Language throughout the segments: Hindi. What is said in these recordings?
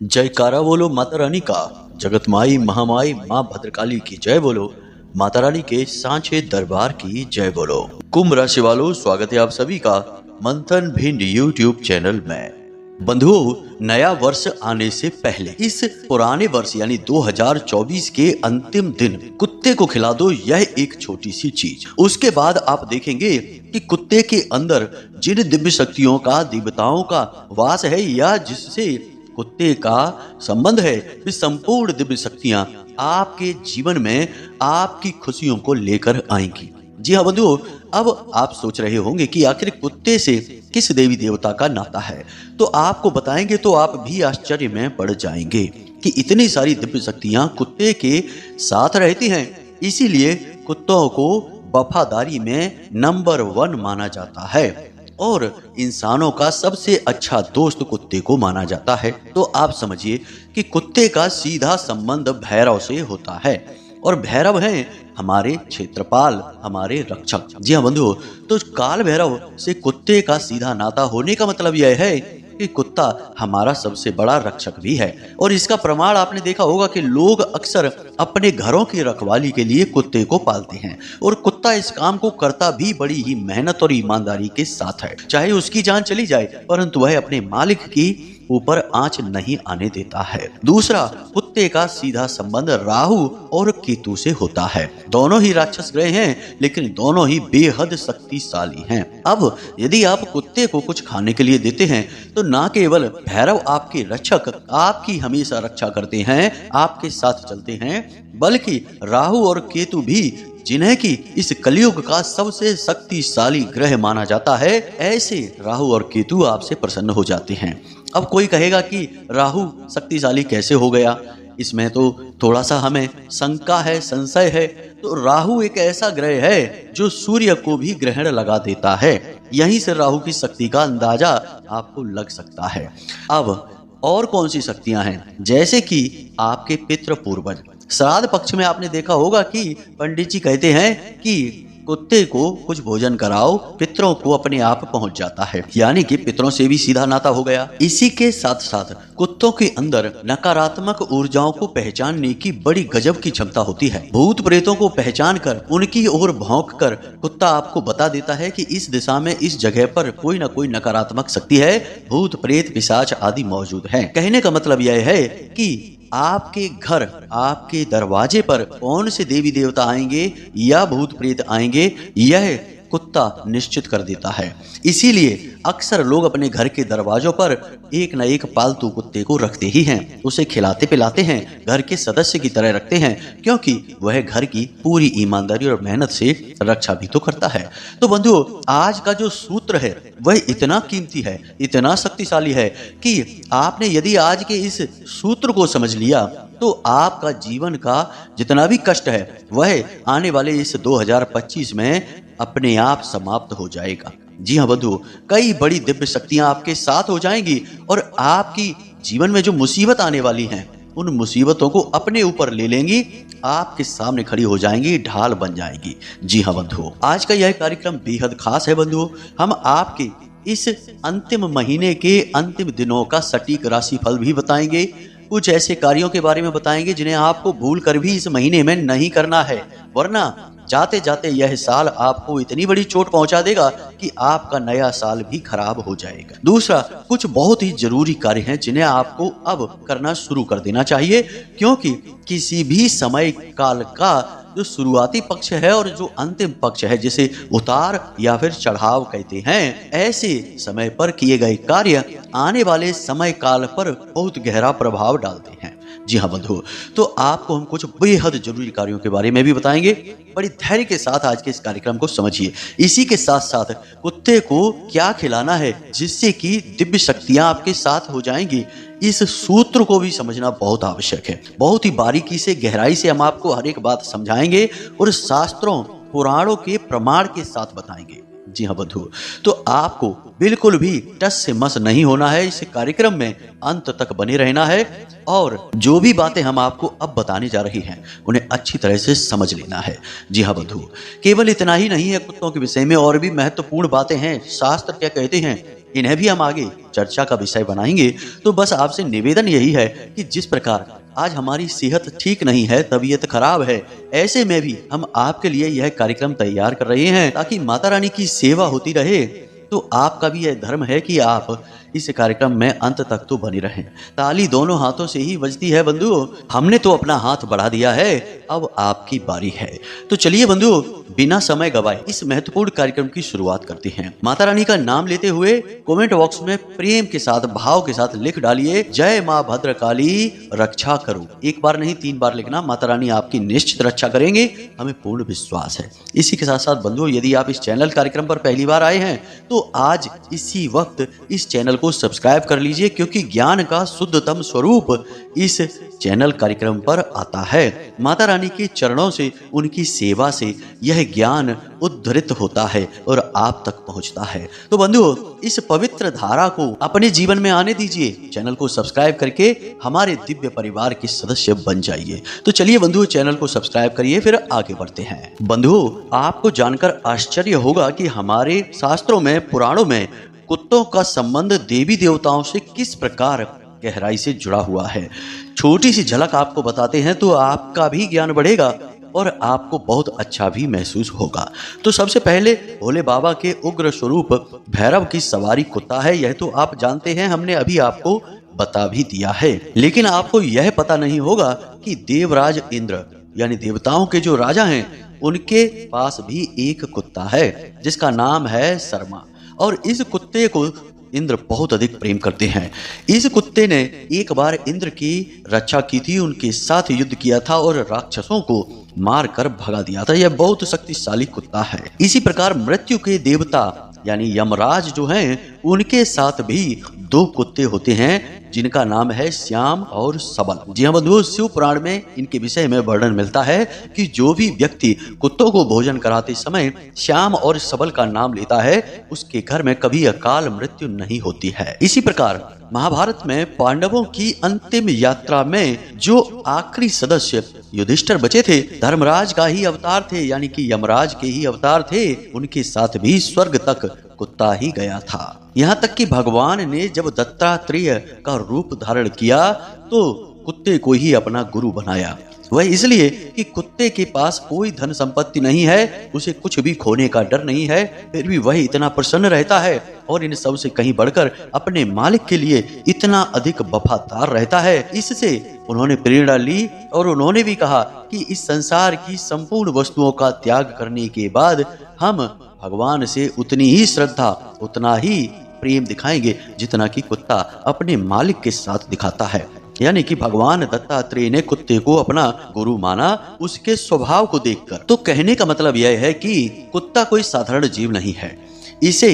जयकारा बोलो माता रानी का। जगत माई महामाई माँ भद्रकाली की जय बोलो। माता रानी के सांचे दरबार की जय बोलो। कुंभ राशि वालों, स्वागत है आप सभी का मंथन भिंड यूट्यूब चैनल में। बंधुओं, नया वर्ष आने से पहले इस पुराने वर्ष यानी 2024 के अंतिम दिन कुत्ते को खिला दो यह एक छोटी सी चीज। उसके बाद आप देखेंगे कि कुत्ते के अंदर जिन दिव्य शक्तियों का, देवताओं का वास है या जिससे कुत्ते का संबंध है, वे संपूर्ण दिव्य शक्तियां आपके जीवन में आपकी खुशियों को लेकर आएंगी। जी हाँ बंधुओं, अब आप सोच रहे होंगे कि आखिर कुत्ते से किस देवी देवता का नाता है, तो आपको बताएंगे तो आप भी आश्चर्य में पड़ जाएंगे कि इतनी सारी दिव्य शक्तियां कुत्ते के साथ रहती हैं। इसीलिए कुत्तों को वफादारी में नंबर 1 माना जाता है और इंसानों का सबसे अच्छा दोस्त कुत्ते को माना जाता है। तो आप समझिए कि कुत्ते का सीधा संबंध भैरव से होता है और भैरव हैं हमारे क्षेत्रपाल, हमारे रक्षक। जी हाँ बंधुओं, तो काल भैरव से कुत्ते का सीधा नाता होने का मतलब यह है कि कुत्ता हमारा सबसे बड़ा रक्षक भी है। और इसका प्रमाण आपने देखा होगा कि लोग अक्सर अपने घरों की रखवाली के लिए कुत्ते को पालते हैं और कुत्ता इस काम को करता भी बड़ी ही मेहनत और ईमानदारी के साथ है। चाहे उसकी जान चली जाए परंतु वह अपने मालिक की ऊपर आंच नहीं आने देता है। दूसरा, कुत्ते का सीधा संबंध राहु और केतु से होता है। दोनों ही राक्षस ग्रह हैं लेकिन दोनों ही बेहद शक्तिशाली हैं। अब यदि आप कुत्ते को कुछ खाने के लिए देते हैं तो ना केवल भैरव आपके रक्षक आपकी हमेशा रक्षा करते हैं, आपके साथ चलते हैं, बल्कि राहु और केतु भी, जिन्हें कि इस कलयुग का सबसे शक्तिशाली ग्रह माना जाता है, ऐसे राहु और केतु आपसे प्रसन्न हो जाते हैं। अब कोई कहेगा कि राहु शक्तिशाली कैसे हो गया, इसमें तो थोड़ा सा हमें शंका है, संशय है। तो राहु एक ऐसा ग्रह है जो सूर्य को भी ग्रहण लगा देता है। यहीं से राहु की शक्ति का अंदाजा आपको लग सकता है। अब और कौन सी शक्तियां हैं, जैसे कि आपके पितृ पूर्वज। श्राद्ध पक्ष में आपने देखा होगा कि पंडित जी कहते हैं कि कुत्ते को कुछ भोजन कराओ, पितरों को अपने आप पहुंच जाता है, यानी कि पितरों से भी सीधा नाता हो गया। इसी के साथ साथ कुत्तों के अंदर नकारात्मक ऊर्जाओं को पहचानने की बड़ी गजब की क्षमता होती है। भूत प्रेतों को पहचान कर उनकी ओर भौंक कर कुत्ता आपको बता देता है कि इस दिशा में, इस जगह पर कोई न कोई नकारात्मक शक्ति है, भूत प्रेत पिशाच आदि मौजूद है। कहने का मतलब यह है कि आपके घर, आपके दरवाजे पर कौन से देवी देवता आएंगे या भूत प्रेत आएंगे, यह कुत्ता निश्चित कर देता है। इसीलिए अक्सर लोग अपने घर के दरवाजों पर एक न एक पालतू कुत्ते को रखते ही हैं, उसे खिलाते पिलाते हैं, घर के सदस्य की तरह रखते हैं, क्योंकि वह घर की पूरी ईमानदारी और मेहनत से रक्षा भी तो करता है। तो बंधुओं, आज का जो सूत्र है वह इतना कीमती है, इतना शक्तिशाली है कि आपने यदि आज के इस सूत्र को समझ लिया तो आपका जीवन का जितना भी कष्ट है वह आने वाले इस 2025 में अपने आप समाप्त हो जाएगा। जी हाँ बंधुओं, कई बड़ी दिव्य शक्तियां आपके साथ हो जाएंगी और आपकी जीवन में जो मुसीबत आने वाली हैं उन मुसीबतों को अपने ऊपर ले लेंगी, आपके सामने खड़ी हो जाएंगी, ढाल बन जाएंगी। जी हाँ बंधुओं, आज का यह कार्यक्रम बेहद खास है बंधुओं। हम आपके इस अंतिम महीने के अंतिम दिनों का सटीक राशिफल भी बताएंगे, कुछ ऐसे कार्यों के बारे में बताएंगे जिन्हें आपको भूल कर भी इस महीने में नहीं करना है, वरना जाते जाते यह साल आपको इतनी बड़ी चोट पहुंचा देगा कि आपका नया साल भी खराब हो जाएगा। दूसरा, कुछ बहुत ही जरूरी कार्य हैं जिन्हें आपको अब करना शुरू कर देना चाहिए, क्योंकि किसी भी समय काल का जो शुरुआती पक्ष है और जो अंतिम पक्ष है, जिसे उतार या फिर चढ़ाव कहते हैं, ऐसे समय पर किए गए कार्य आने वाले समय काल पर बहुत गहरा प्रभाव डालते हैं। जी हाँ बंधुओं, तो आपको हम कुछ बेहद जरूरी कार्यों के बारे में भी बताएंगे। बड़ी धैर्य के साथ आज के इस कार्यक्रम को समझिए। इसी के साथ साथ कुत्ते को क्या खिलाना है जिससे कि दिव्य शक्तियां आपके साथ हो जाएंगी, इस सूत्र को भी समझना बहुत आवश्यक है। बहुत ही बारीकी से, गहराई से हम आपको हर एक बात समझाएंगे और शास्त्रों, पुराणों के प्रमाण के साथ बताएंगे। जी हाँ बंधुओं, तो आपको बिल्कुल भी टस से मस नहीं होना है, इस कार्यक्रम में अंत तक बने रहना है और जो भी बातें हम आपको अब बताने जा रही हैं उन्हें अच्छी तरह से समझ लेना है। जी हाँ बंधुओं, केवल इतना ही नहीं है, कुत्तों के विषय में और भी महत्वपूर्ण बातें हैं। शास्त्र क्या कहते हैं इन्हें भी हम आगे चर्चा का विषय बनाएंगे। तो बस आपसे निवेदन यही है कि जिस प्रकार आज हमारी सेहत ठीक नहीं है, तबीयत खराब है, ऐसे में भी हम आपके लिए यह कार्यक्रम तैयार कर रहे हैं ताकि माता रानी की सेवा होती रहे। तो आपका भी यह धर्म है कि आप इस कार्यक्रम में अंत तक तो बने रहें। ताली दोनों हाथों से ही बजती है बंधुओं। हमने तो अपना हाथ बढ़ा दिया है, अब आपकी बारी है। तो चलिए बंधुओं, बिना समय गवाए इस महत्वपूर्ण कार्यक्रम की शुरुआत करते हैं। माता रानी का नाम लेते हुए कमेंट बॉक्स में प्रेम के साथ, भाव के साथ लिख डालिए, जय माँ भद्रकाली रक्षा करो। एक बार नहीं 3 बार लिखना। माता रानी आपकी निश्चित रक्षा करेंगे, हमें पूर्ण विश्वास है। इसी के साथ साथ बंधुओं, यदि आप इस चैनल कार्यक्रम पर पहली बार आए हैं तो आज इसी वक्त इस चैनल को सब्सक्राइब कर लीजिए, क्योंकि ज्ञान का शुद्धतम स्वरूप इस चैनल कार्यक्रम पर आता है। माता रानी के चरणों से, उनकी सेवा से यह ज्ञान उद्धृत होता है और आप तक पहुंचता है। तो बंधुओं, इस पवित्र धारा को अपने जीवन में आने दीजिए। चैनल को सब्सक्राइब करके हमारे दिव्य परिवार के सदस्य बन जाइए। तो चलिए बंधुओं, चैनल को सब्सक्राइब करिए, फिर आगे बढ़ते हैं। बंधुओं, आपको जानकर आश्चर्य होगा कि हमारे शास्त्रों में, पुराणों में कुत्तों का संबंध देवी देवताओं से किस प्रकार गहराई से जुड़ा हुआ है। छोटी सी झलक आपको बताते हैं तो आपका भी ज्ञान बढ़ेगा और आपको बहुत अच्छा भी महसूस होगा। तो सबसे पहले भोले बाबा के उग्र स्वरूप भैरव की सवारी कुत्ता है। यह तो आप जानते हैं, हमने अभी आपको बता भी दिया है। लेकिन आपको यह पता नहीं होगा कि देवराज इंद्र यानी देवताओं के जो राजा हैं, उनके पास भी एक कुत्ता है जिसका नाम है शर्मा। और इस कुत्ते को इंद्र बहुत अधिक प्रेम करते हैं। इस कुत्ते ने एक बार इंद्र की रक्षा की थी, उनके साथ युद्ध किया था और राक्षसों को मारकर भगा दिया था। यह बहुत शक्तिशाली कुत्ता है। इसी प्रकार मृत्यु के देवता यानी यमराज जो हैं, उनके साथ भी 2 कुत्ते होते हैं जिनका नाम है श्याम और सबल। जी हाँ बंधुओं, शिव पुराण में इनके विषय में वर्णन मिलता है कि जो भी व्यक्ति कुत्तों को भोजन कराते समय श्याम और सबल का नाम लेता है, उसके घर में कभी अकाल मृत्यु नहीं होती है। इसी प्रकार महाभारत में पांडवों की अंतिम यात्रा में जो आखिरी सदस्य युधिष्ठिर बचे थे, धर्मराज का ही अवतार थे, यानी कि यमराज के ही अवतार थे। उनके साथ भी स्वर्ग तक कुत्ता ही गया था। यहाँ तक कि भगवान ने जब दत्तात्रेय का रूप धारण किया तो कुत्ते को ही अपना गुरु बनाया। वह इसलिए कि कुत्ते के पास कोई धन संपत्ति नहीं है, उसे कुछ भी खोने का डर नहीं है, फिर भी वह इतना प्रसन्न रहता है और इन सब से कहीं बढ़कर अपने मालिक के लिए इतना अधिक वफादार रहता है। इससे उन्होंने प्रेरणा ली और उन्होंने भी कहा कि इस संसार की संपूर्ण वस्तुओं का त्याग करने के बाद हम भगवान से उतनी ही श्रद्धा, उतना ही प्रेम दिखाएंगे जितना कि कुत्ता अपने मालिक के साथ दिखाता है। यानी कि भगवान दत्तात्रेय ने कुत्ते को अपना गुरु माना उसके स्वभाव को देखकर। तो कहने का मतलब यह है कि कुत्ता कोई साधारण जीव नहीं है, इसे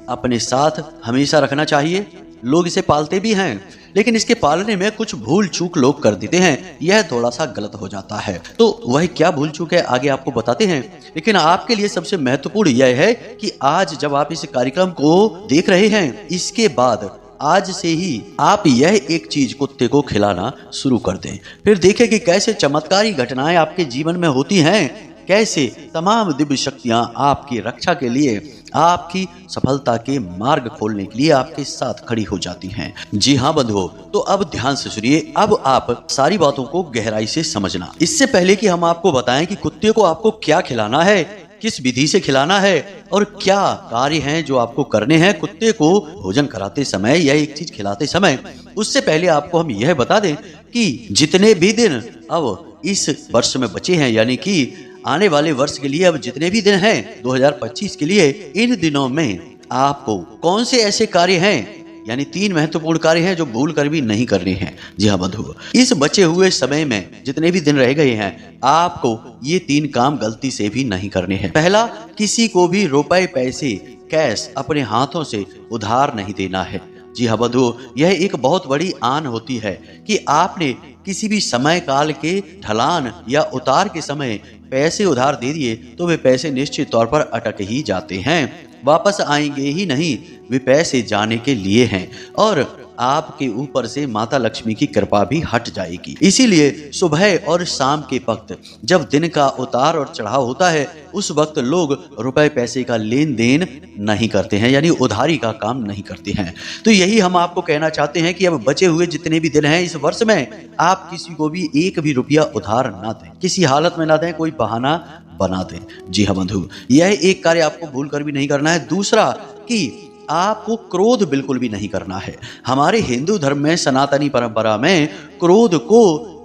अपने साथ हमेशा रखना चाहिए। लोग इसे पालते भी हैं, लेकिन इसके पालने में कुछ भूल चूक लोग कर देते हैं, यह थोड़ा सा गलत हो जाता है। तो वह क्या भूल चूक है आगे आपको बताते हैं, लेकिन आपके लिए सबसे महत्वपूर्ण यह है कि आज जब आप इस कार्यक्रम को देख रहे हैं, इसके बाद आज से ही आप यह एक चीज कुत्ते को खिलाना शुरू कर दें। फिर देखें कि कैसे चमत्कारी घटनाएं आपके जीवन में होती हैं, कैसे तमाम दिव्य शक्तियां आपकी रक्षा के लिए, आपकी सफलता के मार्ग खोलने के लिए आपके साथ खड़ी हो जाती हैं। जी हाँ बंधुओं, तो अब ध्यान से सुनिए। अब आप सारी बातों को गहराई से समझना। इससे पहले कि हम आपको बताएं कि कुत्ते को आपको क्या खिलाना है, किस विधि से खिलाना है और क्या कार्य हैं जो आपको करने हैं कुत्ते को भोजन कराते समय या एक चीज खिलाते समय, उससे पहले आपको हम यह बता दें कि जितने भी दिन अब इस वर्ष में बचे हैं, यानी कि आने वाले वर्ष के लिए अब जितने भी दिन हैं 2025 के लिए, इन दिनों में आपको कौन से ऐसे कार्य हैं, यानी 3 महत्वपूर्ण कार्य हैं जो भूल कर भी नहीं करने हैं। जी हाँ बंधुओं, इस बचे हुए समय में जितने भी दिन रह गए हैं, आपको ये 3 काम गलती से भी नहीं करने हैं। पहला, किसी को भी रुपए पैसे कैश अपने हाथों से उधार नहीं देना है। जी हाँ बंधुओं, यह एक बहुत बड़ी आन होती है कि आपने किसी भी समय काल के ढलान या उतार के समय पैसे उधार दे दिए तो वे पैसे निश्चित तौर पर अटक ही जाते हैं। वापस आएंगे ही नहीं, वे पैसे जाने के लिए हैं और आपके ऊपर से माता लक्ष्मी की कृपा भी हट जाएगी। इसीलिए सुबह और शाम के वक्त जब दिन का उतार और चढ़ाव होता है, उस वक्त लोग रुपए पैसे का लेन देन नहीं करते हैं, यानी उधारी का काम नहीं करते हैं। तो यही हम आपको कहना चाहते हैं कि अब बचे हुए जितने भी दिन हैं इस वर्ष में, आप किसी को भी एक भी रुपया उधार ना दें, किसी हालत में ना दें, कोई बहाना बना दें। जी हाँ बंधु, यह एक कार्य आपको भूल कर भी नहीं करना है। दूसरा कि आपको क्रोध बिल्कुल भी नहीं करना है। हमारे हिंदू धर्म में, सनातनी परंपरा में क्रोध को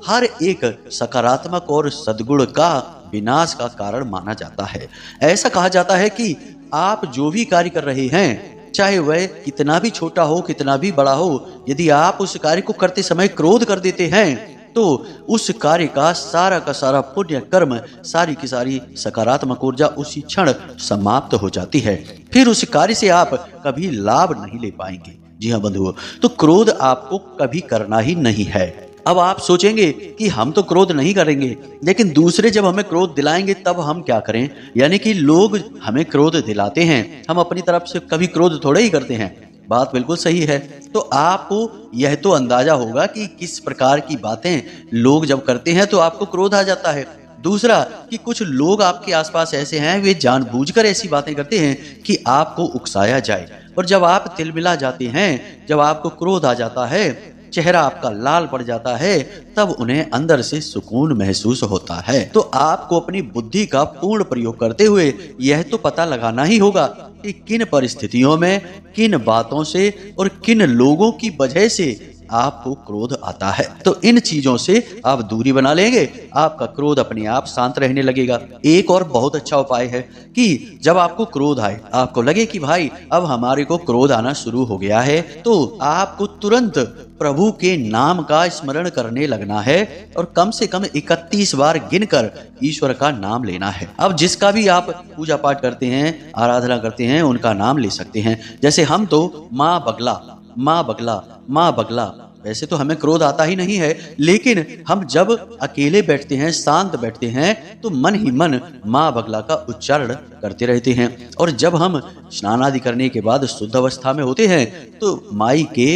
हर एक सकारात्मक और सद्गुण का विनाश का कारण माना जाता है। ऐसा कहा जाता है कि आप जो भी कार्य कर रहे हैं, चाहे वह कितना भी छोटा हो कितना भी बड़ा हो, यदि आप उस कार्य को करते समय क्रोध कर देते हैं तो उस कार्य का सारा पुण्य कर्म, सारी की सारी सकारात्मक ऊर्जा उसी क्षण समाप्त हो जाती है। फिर उस कार्य से आप कभी लाभ नहीं ले पाएंगे। जी हाँ बंधुओं, तो क्रोध आपको कभी करना ही नहीं है। अब आप सोचेंगे कि हम तो क्रोध नहीं करेंगे, लेकिन दूसरे जब हमें क्रोध दिलाएंगे तब हम क्या करें? यानी कि लोग हमें क्रोध दिलाते हैं, हम अपनी तरफ से कभी क्रोध थोड़े ही करते हैं। बात बिल्कुल सही है। तो आपको यह तो अंदाजा होगा कि किस प्रकार की बातें लोग जब करते हैं तो आपको क्रोध आ जाता है। दूसरा कि कुछ लोग आपके आसपास ऐसे हैं, वे जानबूझकर ऐसी बातें करते हैं कि आपको उकसाया जाए, और जब आप तिलमिला जाते हैं, जब आपको क्रोध आ जाता है, चेहरा आपका लाल पड़ जाता है, तब उन्हें अंदर से सुकून महसूस होता है। तो आपको अपनी बुद्धि का पूर्ण प्रयोग करते हुए यह तो पता लगाना ही होगा कि किन परिस्थितियों में, किन बातों से और किन लोगों की वजह से आपको क्रोध आता है। तो इन चीजों से आप दूरी बना लेंगे, आपका क्रोध अपने आप शांत रहने लगेगा। एक और बहुत अच्छा उपाय है कि जब आपको क्रोध आए, आपको लगे कि भाई अब हमारे को क्रोध आना शुरू हो गया है, तो आपको तुरंत प्रभु के नाम का स्मरण करने लगना है और कम से कम 31 बार गिनकर ईश्वर का नाम लेना है। अब जिसका भी आप पूजा पाठ करते हैं, आराधना करते हैं, उनका नाम ले सकते हैं। जैसे हम तो माँ बगला, माँ बगला, माँ बगला, वैसे तो हमें क्रोध आता ही नहीं है, लेकिन हम जब अकेले बैठते हैं, शांत बैठते हैं, तो मन ही मन माँ बगला का उच्चारण करते रहते हैं। और जब हम स्नान आदि करने के बाद शुद्ध अवस्था में होते हैं तो माई के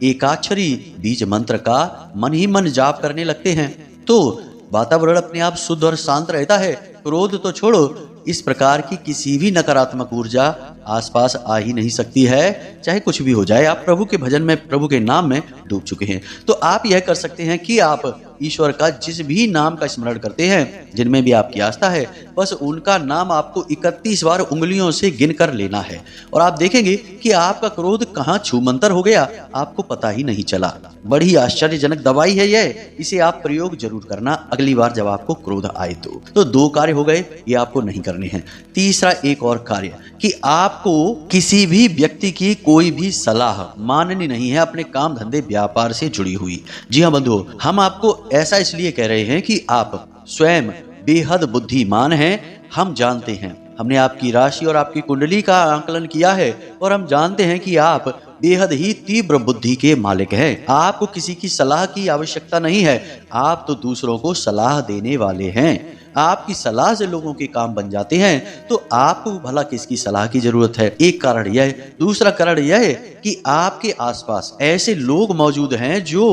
एकाक्षरी बीज मंत्र का मन ही मन जाप करने लगते हैं, तो वातावरण अपने आप शुद्ध और शांत रहता है। क्रोध तो छोड़ो, इस प्रकार की किसी भी नकारात्मक ऊर्जा आसपास आ ही नहीं सकती है, चाहे कुछ भी हो जाए। आप प्रभु के भजन में, प्रभु के नाम में डूब चुके हैं। तो आप यह कर सकते हैं कि आप ईश्वर का जिस भी नाम का स्मरण करते हैं, जिनमें भी आपकी आस्था है, बस उनका नाम आपको 31 बार उंगलियों से गिनकर लेना है, और आप देखेंगे कि आपका क्रोध कहाँ छूमंतर हो गया, आपको पता ही नहीं चला। बड़ी आश्चर्यजनक दवाई है यह, इसे आप प्रयोग जरूर करना अगली बार जब आपको क्रोध आए तो 2 कार्य हो गए, ये आपको नहीं करने हैं। तीसरा एक और कार्य कि आपको किसी भी व्यक्ति की कोई भी सलाह माननी नहीं है अपने काम धंधे व्यापार से जुड़ी हुई। जी हाँ बंधुओं, हम आपको ऐसा इसलिए कह रहे हैं कि आप स्वयं बेहद बुद्धिमान हैं। हम जानते हैं, हमने आपकी राशि और आपकी कुंडली का आकलन किया है, और हम जानते हैं कि आप बेहद ही तीव्र बुद्धि के मालिक हैं। आपको किसी की सलाह की आवश्यकता नहीं है, आप तो दूसरों को सलाह देने वाले हैं। आपकी सलाह से लोगों के काम बन जाते हैं, तो आपको भला किसकी सलाह की जरूरत है? एक कारण यह है। दूसरा कारण यह है कि आपके आसपास ऐसे लोग मौजूद हैं जो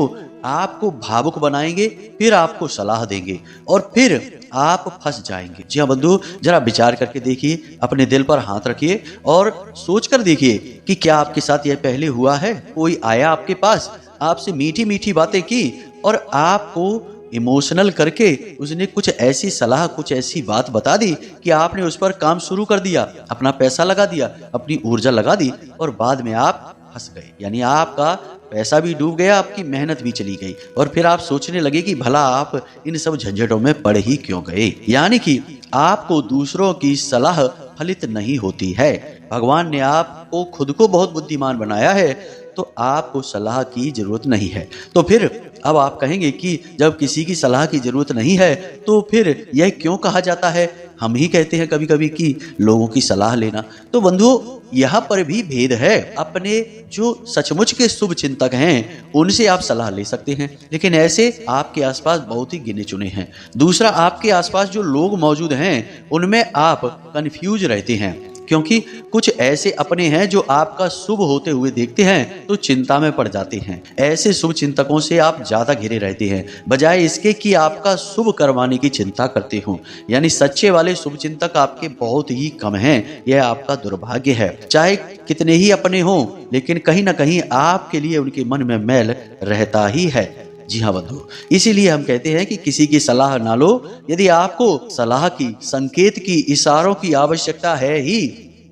आपको भावुक बनाएंगे, फिर आपको सलाह देंगे, और फिर आप फंस जाएंगे। जी हाँ बंधु, जरा विचार करके देखिए, अपने दिल पर हाथ रखिए और सोच कर देखिए कि क्या आपके साथ यह पहले हुआ है? कोई आया आपके पास, आपसे मीठी मीठी बातें की, और आपको इमोशनल करके उसने कुछ ऐसी सलाह, कुछ ऐसी बात बता दी कि आपने उस पर काम शुरू कर दिया, अपना पैसा लगा दिया, अपनी ऊर्जा लगा दी, और बाद में आप फंस गए। यानी आपका पैसा भी डूब गया, आपकी मेहनत भी चली गई, और फिर आप सोचने लगे कि भला आप इन सब झंझटों में पड़ ही क्यों गए। यानी कि आपको दूसरों की सलाह फलित नहीं होती है। भगवान ने आपको खुद को बहुत बुद्धिमान बनाया है, तो आपको सलाह की जरूरत नहीं है। तो फिर अब आप कहेंगे कि जब किसी की सलाह की जरूरत नहीं है तो फिर यह क्यों कहा जाता है? हम ही कहते हैं कभी कभी कि लोगों की सलाह लेना। तो बंधुओं, यहाँ पर भी भेद है। अपने जो सचमुच के शुभ चिंतक हैं उनसे आप सलाह ले सकते हैं, लेकिन ऐसे आपके आसपास बहुत ही गिने चुने हैं। दूसरा, आपके आसपास जो लोग मौजूद हैं उनमें आप कंफ्यूज रहते हैं क्योंकि कुछ ऐसे अपने हैं जो आपका शुभ होते हुए देखते हैं तो चिंता में पड़ जाते हैं। ऐसे शुभ चिंतकों से आप ज्यादा घिरे रहते हैं बजाय इसके कि आपका शुभ करवाने की चिंता करते हो। यानी सच्चे वाले शुभ चिंतक आपके बहुत ही कम हैं। यह आपका दुर्भाग्य है। चाहे कितने ही अपने हों, लेकिन कहीं ना कहीं आपके लिए उनके मन में मैल रहता ही है। जी हाँ बंधु, इसीलिए हम कहते हैं कि किसी की सलाह ना लो। यदि आपको सलाह की, संकेत की, इशारों की आवश्यकता है ही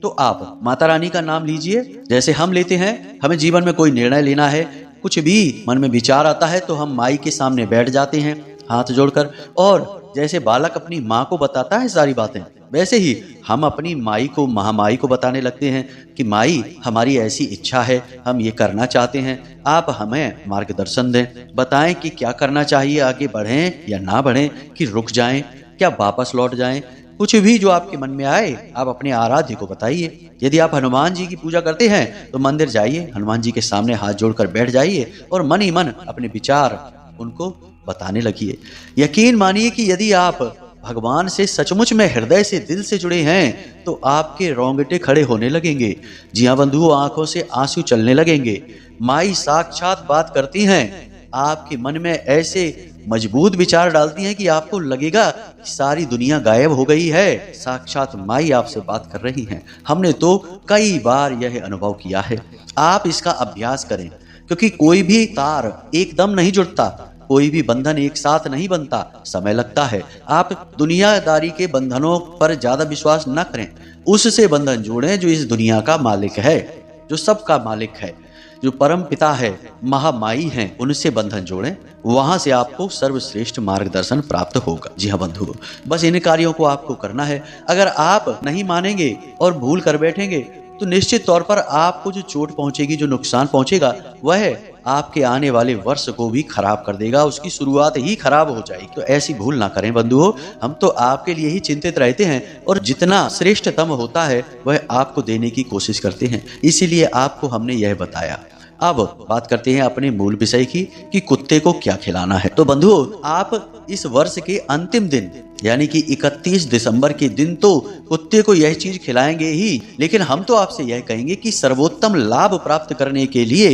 तो आप माता रानी का नाम लीजिए। जैसे हम लेते हैं, हमें जीवन में कोई निर्णय लेना है, कुछ भी मन में विचार आता है तो हम माई के सामने बैठ जाते हैं हाथ जोड़कर, और जैसे बालक अपनी माँ को बताता है सारी बातें, वैसे ही हम अपनी माई को, महामाई को बताने लगते हैं कि माई, हमारी ऐसी इच्छा है, हम ये करना चाहते हैं, आप हमें मार्गदर्शन दें, बताएं कि क्या करना चाहिए, आगे बढ़ें या ना बढ़ें, कि रुक जाएं, क्या वापस लौट जाएं। कुछ भी जो आपके मन में आए आप अपने आराध्य को बताइए। यदि आप हनुमान जी की पूजा करते हैं तो मंदिर जाइए, हनुमान जी के सामने हाथ जोड़कर बैठ जाइए और मन ही मन अपने विचार उनको बताने लगिए। यकीन मानिए कि यदि आप भगवान से सचमुच में हृदय से, दिल से जुड़े हैं तो आपके रोंगटे खड़े होने लगेंगे। जी हाँ बंधुओं, आंखों से आंसू चलने लगेंगे। माई साक्षात बात करती हैं, आपके मन में ऐसे मजबूत विचार डालती हैं कि आपको लगेगा कि सारी दुनिया गायब हो गई है, साक्षात माई आपसे बात कर रही हैं। हमने तो कई बार यह अनुभव किया है। आप इसका अभ्यास करें, क्योंकि कोई भी तार एकदम नहीं जुड़ता, कोई भी बंधन एक साथ नहीं बनता, समय लगता है। आप दुनियादारी के बंधनों पर ज्यादा विश्वास न करें, उससे बंधन जोड़ें जो इस दुनिया का मालिक है, जो सबका मालिक है, जो परम पिता है, महामाई हैं, उनसे बंधन जोड़ें। वहां से आपको सर्वश्रेष्ठ मार्गदर्शन प्राप्त होगा। जी हाँ बंधु, बस इन कार्यों को आपको करना है। अगर आप नहीं मानेंगे और भूल कर बैठेंगे तो निश्चित तौर पर आपको जो चोट पहुंचेगी, जो नुकसान पहुंचेगा, वह आपके आने वाले वर्ष को भी खराब कर देगा, उसकी शुरुआत ही खराब हो जाएगी। तो ऐसी भूल ना करें बंधुओं। हम तो आपके लिए ही चिंतित रहते हैं और जितना श्रेष्ठतम होता है वह आपको देने की कोशिश करते हैं, इसीलिए आपको हमने यह बताया। अब बात करते हैं अपने मूल विषय की कि कुत्ते को क्या खिलाना है। तो बंधुओं, आप इस वर्ष के अंतिम दिन यानी कि 31 दिसंबर के दिन तो कुत्ते को यह चीज खिलाएंगे ही, लेकिन हम तो आपसे यह कहेंगे कि सर्वोत्तम लाभ प्राप्त करने के लिए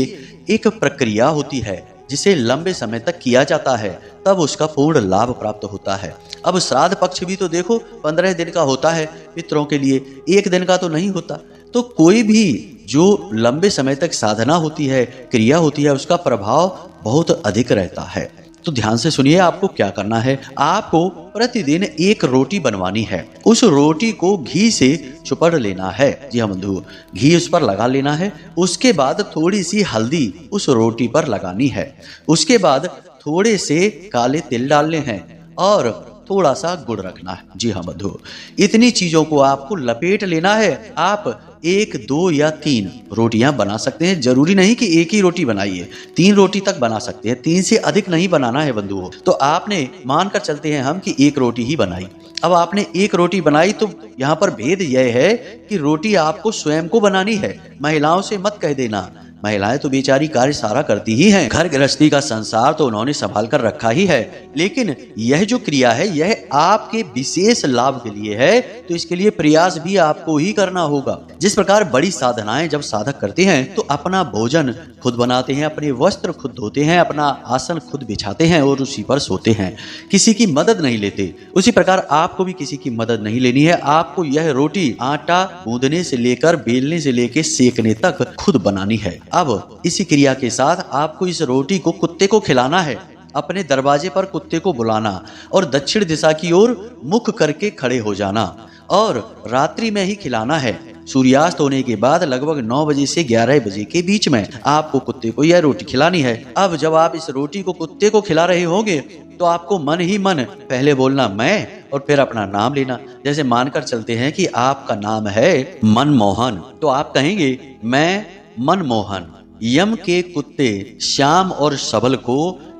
एक प्रक्रिया होती है जिसे लंबे समय तक किया जाता है, तब उसका पूर्ण लाभ प्राप्त होता है। अब श्राद्ध पक्ष भी तो देखो 15 दिन का होता है पितरों के लिए, 1 दिन का तो नहीं होता। तो कोई भी जो लंबे समय तक साधना होती है, क्रिया होती है, उसका प्रभाव बहुत अधिक रहता है। तो ध्यान से सुनिए, आपको क्या करना है। आपको प्रतिदिन 1 रोटी बनवानी है। उस रोटी को घी से चुपड़ लेना है। जी हाँ बंधु, घी उस पर लगा लेना है। उसके बाद थोड़ी सी हल्दी उस रोटी पर लगानी है। उसके बाद थोड़े से काले तिल डालने हैं और थोड़ा सा गुड़ रखना है। जी हाँ बंधु, इतनी चीजों को आपको लपेट लेना है। आप 1, 2 या 3 रोटियां बना सकते हैं, जरूरी नहीं कि एक ही रोटी बनाइए, 3 रोटी तक बना सकते हैं, 3 से अधिक नहीं बनाना है बंधुओं। तो आपने मानकर चलते हैं हम कि 1 रोटी ही बनाई। अब आपने 1 रोटी बनाई तो यहाँ पर भेद यह है कि रोटी आपको स्वयं को बनानी है, महिलाओं से मत कह देना। महिलाएं तो बेचारी कार्य सारा करती ही हैं, घर गृहस्थी का संसार तो उन्होंने संभाल कर रखा ही है, लेकिन यह जो क्रिया है यह आपके विशेष लाभ के लिए है, तो इसके लिए प्रयास भी आपको ही करना होगा। जिस प्रकार बड़ी साधनाएं जब साधक करते हैं तो अपना भोजन खुद बनाते हैं, अपने वस्त्र खुद धोते हैं, अपना आसन खुद बिछाते हैं और उसी पर सोते हैं, किसी की मदद नहीं लेते, उसी प्रकार आपको भी किसी की मदद नहीं लेनी है। आपको यह रोटी आटा गूंदने से लेकर बेलने से लेकर सेकने तक खुद बनानी है। अब इसी क्रिया के साथ आपको इस रोटी को कुत्ते को खिलाना है। अपने दरवाजे पर कुत्ते को बुलाना और दक्षिण दिशा की ओर मुख करके खड़े हो जाना और रात्रि में ही खिलाना है। सूर्यास्त होने के बाद लगभग 9 बजे से 11 बजे के बीच में आपको कुत्ते को यह रोटी खिलानी है। अब जब आप इस रोटी को कुत्ते को खिला रहे होंगे तो आपको मन ही मन पहले बोलना मैं और फिर अपना नाम लेना। जैसे मानकर चलते हैं कि आपका नाम है मनमोहन, तो आप कहेंगे मैं मनमोहन यम के कुत्ते श्याम और सबल को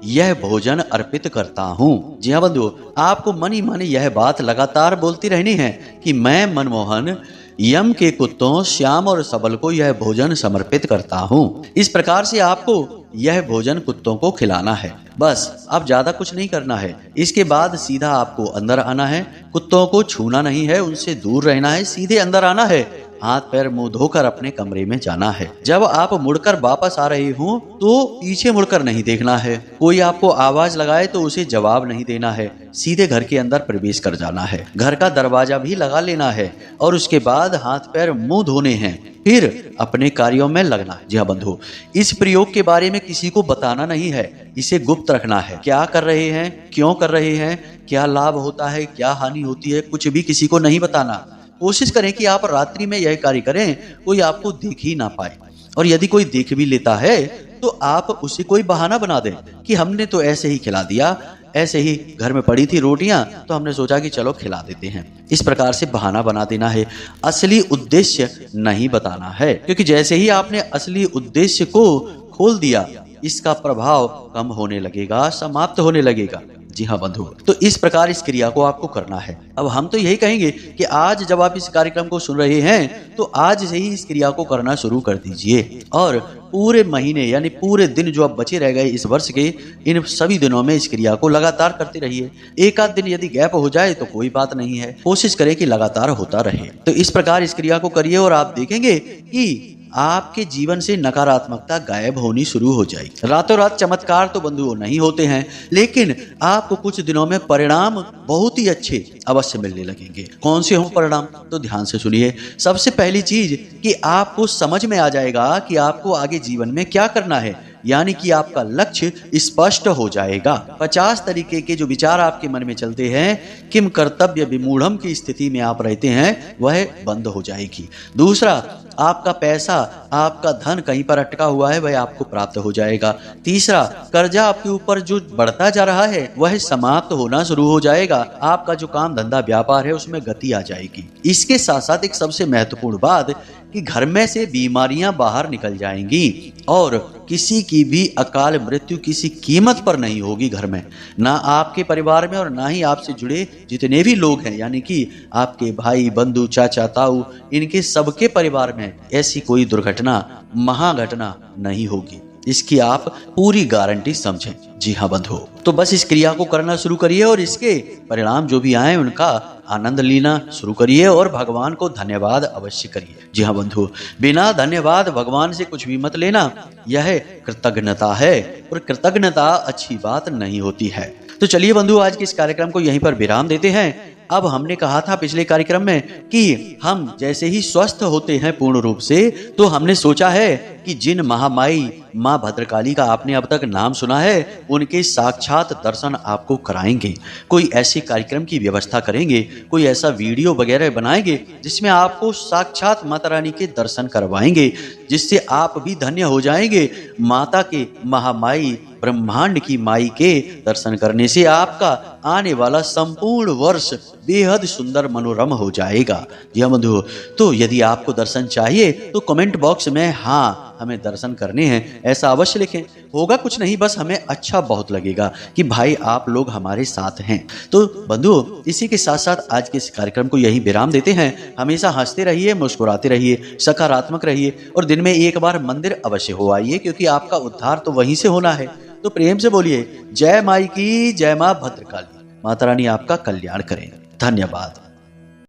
यह भोजन अर्पित करता हूँ। जी हाँ बंधुओं, आपको मन ही मन यह बात लगातार बोलती रहनी है कि मैं मनमोहन यम के कुत्तों श्याम और सबल को यह भोजन समर्पित करता हूँ। इस प्रकार से आपको यह भोजन कुत्तों को खिलाना है। बस अब ज्यादा कुछ नहीं करना है। इसके बाद सीधा आपको अंदर आना है, कुत्तों को छूना नहीं है, उनसे दूर रहना है, सीधे अंदर आना है हाथ पैर मुंह धोकर अपने कमरे में जाना है। जब आप मुड़कर वापस आ रहे हो तो पीछे मुड़कर नहीं देखना है। कोई आपको आवाज लगाए तो उसे जवाब नहीं देना है, सीधे घर के अंदर प्रवेश कर जाना है। घर का दरवाजा भी लगा लेना है और उसके बाद हाथ पैर मुंह धोने हैं, फिर अपने कार्यों में लगना है। जी हाँ बंधु, इस प्रयोग के बारे में किसी को बताना नहीं है, इसे गुप्त रखना है। क्या कर रहे हैं, क्यों कर रहे हैं, क्या लाभ होता है, क्या हानि होती है, कुछ भी किसी को नहीं बताना। कोशिश करें कि आप रात्रि में यह कार्य करें, कोई आपको देख ही ना पाए। और यदि कोई देख भी लेता है तो आप उसे कोई बहाना बना दें कि हमने तो ऐसे ही खिला दिया, ऐसे ही घर में पड़ी थी रोटियां तो हमने सोचा कि चलो खिला देते हैं। इस प्रकार से बहाना बना देना है, असली उद्देश्य नहीं बताना है, क्योंकि जैसे ही आपने असली उद्देश्य को खोल दिया इसका प्रभाव कम होने लगेगा, समाप्त होने लगेगा। जी हाँ बंधु, तो इस प्रकार इस क्रिया को आपको करना है। अब हम तो यही कहेंगे कि आज जब आप इस कार्यक्रम को सुन रहे हैं तो आज से ही इस क्रिया को करना शुरू कर दीजिए और पूरे महीने यानी पूरे दिन जो अब बचे रह गए इस वर्ष के, इन सभी दिनों में इस क्रिया को लगातार करते रहिए। एक आध दिन यदि गैप हो जाए तो कोई बात नहीं है, कोशिश करें कि लगातार होता रहे। तो इस प्रकार इस क्रिया को करिए और आप देखेंगे कि आपके जीवन से नकारात्मकता गायब होनी शुरू हो जाएगी। रातों रात चमत्कार तो बंधुओं नहीं होते हैं, लेकिन आपको कुछ दिनों में परिणाम बहुत ही अच्छे अवश्य मिलने लगेंगे। कौन से हों परिणाम, तो ध्यान से सुनिए। सबसे पहली चीज कि आपको समझ में आ जाएगा कि आपको आगे जीवन में क्या करना है, यानी कि आपका लक्ष्य स्पष्ट हो जाएगा। 50 तरीके के जो विचार आपके मन में चलते हैं, किम कर्तव्य विमूढ़म की स्थिति में आप रहते हैं, वह बंद हो जाएगी। दूसरा, आपका पैसा, आपका धन कहीं पर अटका हुआ है वह आपको प्राप्त हो जाएगा। तीसरा, कर्जा आपके ऊपर जो बढ़ता जा रहा है वह समाप्त होना शुरू हो जाएगा। आपका जो काम धंधा व्यापार है उसमें गति आ जाएगी। इसके साथ साथ एक सबसे महत्वपूर्ण बात कि घर में से बीमारियां बाहर निकल जाएंगी और किसी की भी अकाल मृत्यु किसी कीमत पर नहीं होगी घर में, ना आपके परिवार में और ना ही आपसे जुड़े जितने भी लोग हैं, यानी कि आपके भाई बंधु चाचा ताऊ, इनके सबके परिवार में ऐसी कोई दुर्घटना महाघटना नहीं होगी। इसकी आप पूरी गारंटी समझें। जी हाँ बंधु, तो बस इस क्रिया को करना शुरू करिए और इसके परिणाम जो भी आए उनका आनंद लेना शुरू करिए और भगवान को धन्यवाद अवश्य करिए। जी हाँ बंधु, बिना धन्यवाद भगवान से कुछ भी मत लेना, यह कृतज्ञता है और कृतज्ञता अच्छी बात नहीं होती है। तो चलिए बंधु, आज के इस कार्यक्रम को यहीं पर विराम देते हैं। अब हमने कहा था पिछले कार्यक्रम में कि हम जैसे ही स्वस्थ होते हैं पूर्ण रूप से, तो हमने सोचा है कि जिन महामाई माँ भद्रकाली का आपने अब तक नाम सुना है उनके साक्षात दर्शन आपको कराएंगे। कोई ऐसे कार्यक्रम की व्यवस्था करेंगे, कोई ऐसा वीडियो वगैरह बनाएंगे जिसमें आपको साक्षात माता रानी के दर्शन करवाएंगे, जिससे आप भी धन्य हो जाएंगे। माता के, महामाई ब्रह्मांड की माई के दर्शन करने से आपका आने वाला संपूर्ण वर्ष बेहद सुंदर मनोरम हो जाएगा। यह बंधु, तो यदि आपको दर्शन चाहिए तो कमेंट बॉक्स में हाँ हमें दर्शन करने हैं ऐसा अवश्य लिखें। होगा कुछ नहीं, बस हमें अच्छा बहुत लगेगा कि भाई आप लोग हमारे साथ हैं। तो बंधु, इसी के साथ साथ आज के इस कार्यक्रम को यही विराम देते हैं। हमेशा हंसते रहिए, मुस्कुराते रहिए, सकारात्मक रहिए और दिन में एक बार मंदिर अवश्य हो आइए, क्योंकि आपका उद्धार तो वहीं से होना है। तो प्रेम से बोलिए जय माई की, जय माँ भद्रकाली। माता रानी आपका कल्याण करें। धन्यवाद।